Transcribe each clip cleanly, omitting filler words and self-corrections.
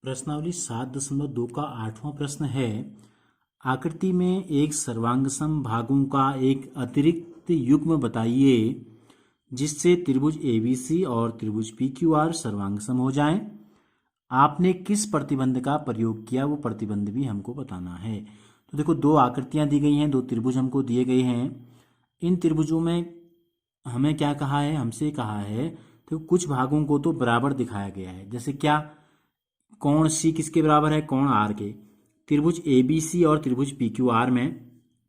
प्रश्नावली 7.2 का 8वां प्रश्न है। आकृति में एक सर्वांगसम भागों का एक अतिरिक्त युग्म बताइए जिससे त्रिभुज ABC और त्रिभुज PQR सर्वांगसम हो जाएं। आपने किस प्रतिबंध का प्रयोग किया, वो प्रतिबंध भी हमको बताना है। तो देखो, दो आकृतियां दी गई हैं, दो त्रिभुज हमको दिए गए हैं। इन त्रिभुजों में हमें क्या कहा है, हमसे कहा है तो कुछ भागों को तो बराबर दिखाया गया है। जैसे क्या, कोण C किसके बराबर है, कोण R के। त्रिभुज ABC और त्रिभुज PQR में,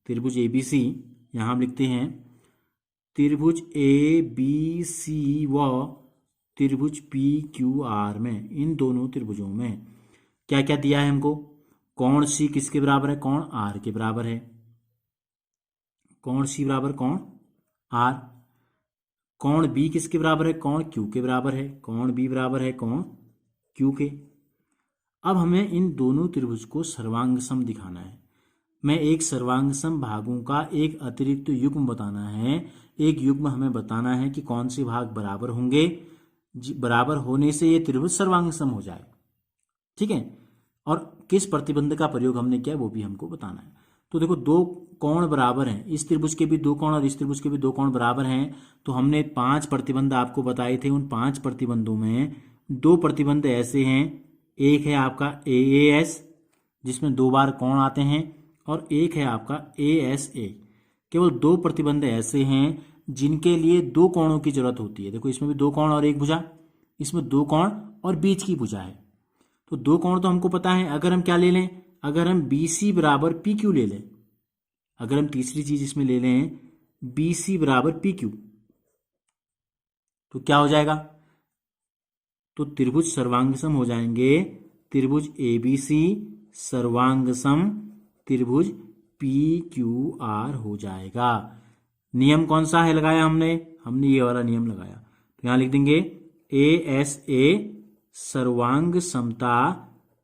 त्रिभुज ABC यहां हम लिखते हैं, त्रिभुज ABC व त्रिभुज PQR में, इन दोनों त्रिभुजों में क्या क्या दिया है हमको। कोण C किसके बराबर है, कोण R के बराबर है। कोण C बराबर कोण R। कोण B किसके बराबर है, कोण Q के बराबर है। कोण B बराबर है कोण Q के। अब हमें इन दोनों त्रिभुज को सर्वांगसम दिखाना है। मैं एक सर्वांगसम भागों का एक अतिरिक्त युग्म बताना है। एक युग्म हमें बताना है कि कौन से भाग बराबर होंगे, बराबर होने से ये त्रिभुज सर्वांगसम हो जाए। ठीक है, और किस प्रतिबंध का प्रयोग हमने किया वो भी हमको बताना है। तो देखो, दो कोण बराबर हैं, इस त्रिभुज के भी दो कोण और इस त्रिभुज के भी दो कोण बराबर हैं। तो हमने 5 प्रतिबंध आपको बताए थे। उन 5 प्रतिबंधों में दो प्रतिबंध ऐसे हैं, एक है आपका AAS जिसमें 2 बार कोण आते हैं, और एक है आपका ASA। केवल 2 प्रतिबंध ऐसे हैं जिनके लिए 2 कोणों की जरूरत होती है। देखो, इसमें भी 2 कोण और एक भुजा, इसमें 2 कोण और बीच की भुजा है। तो 2 कोण तो हमको पता है। अगर हम क्या ले लें, अगर हम BC बराबर PQ ले लें, अगर हम तीसरी चीज इसमें ले लें BC बराबर PQ, तो क्या हो जाएगा, तो त्रिभुज सर्वांगसम हो जाएंगे। त्रिभुज ABC सर्वांगसम त्रिभुज PQR हो जाएगा। नियम कौन सा है लगाया हमने ये वाला नियम लगाया। तो यहां लिख देंगे ASA सर्वांग समता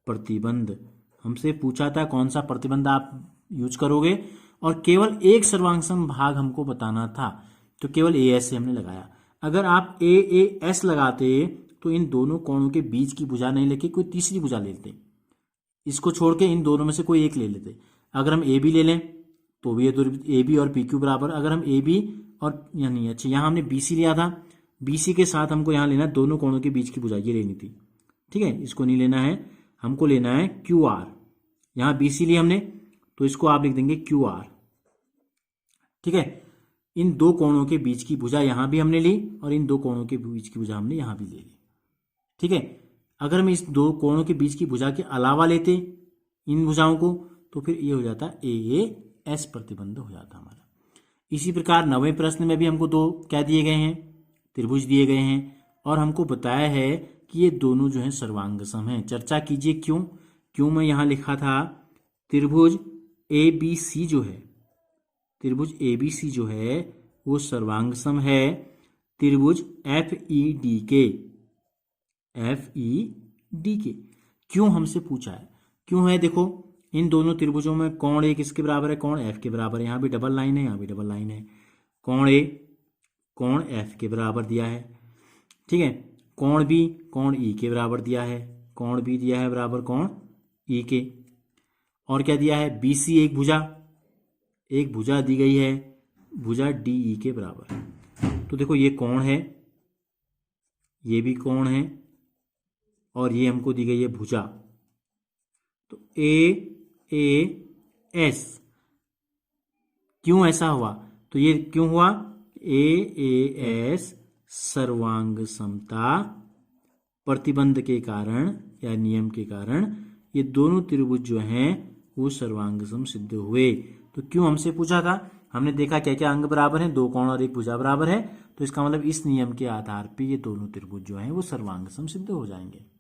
प्रतिबंध। हमसे पूछा था कौन सा प्रतिबंध आप यूज करोगे, और केवल एक सर्वांगसम भाग हमको बताना था, तो केवल AS हमने लगाया। अगर आप AAS लगाते तो इन दोनों कोणों के बीच की भुजा नहीं लेके कोई तीसरी भुजा लेते, इसको छोड़ के इन दोनों में से कोई एक ले लेते। अगर हम AB ले लें तो भी ये AB और PQ बराबर। अगर हम AB और यानी अच्छा, यहाँ हमने BC लिया था, BC के साथ हमको यहाँ लेना दोनों कोणों के बीच की भुजा, ये लेनी थी। ठीक है, इसको नहीं लेना है, हमको लेना है QR। यहाँ BC लिया हमने, तो इसको आप लिख देंगे QR। ठीक है, इन दो कोणों के बीच की भुजा यहां भी हमने ली, और इन दो कोणों के बीच की भुजा हमने यहां भी ले ली। ठीक है, अगर हम इस दो कोणों के बीच की भुजा के अलावा लेते इन भुजाओं को, तो फिर ये हो जाता AAS प्रतिबंध हो जाता हमारा। इसी प्रकार 9वें प्रश्न में भी हमको दो क्या दिए गए हैं, त्रिभुज दिए गए हैं, और हमको बताया है कि ये दोनों जो है सर्वांगसम हैं। चर्चा कीजिए क्यों मैं यहां लिखा था त्रिभुज ABC जो है, त्रिभुज ABC जो है वो सर्वांगसम है त्रिभुज FED के। क्यों हमसे पूछा है, क्यों है, देखो इन दोनों त्रिभुजों में कोण A किसके बराबर है, कोण F के बराबर है। यहाँ भी डबल लाइन है, यहाँ भी डबल लाइन है। कोण A कोण F के बराबर दिया है। ठीक है, कोण B कोण E के बराबर दिया है। कोण B दिया है बराबर कोण E के। और क्या दिया है, BC एक भुजा दी गई है, भुजा DE के बराबर। तो देखो, ये कोण है, ये भी कोण है, और ये हमको दी गई है भुजा। तो AAS क्यों ऐसा हुआ, तो ये क्यों हुआ, AAS सर्वांग समता प्रतिबंध के कारण या नियम के कारण ये दोनों त्रिभुज जो हैं वो सर्वांगसम सिद्ध हुए। तो क्यों हमसे पूछा था, हमने देखा क्या क्या अंग बराबर हैं, 2 कोण और एक भुजा बराबर है। तो इसका मतलब इस नियम के आधार पे ये दोनों त्रिभुज जो हैं वो सर्वांगसम सिद्ध हो जाएंगे।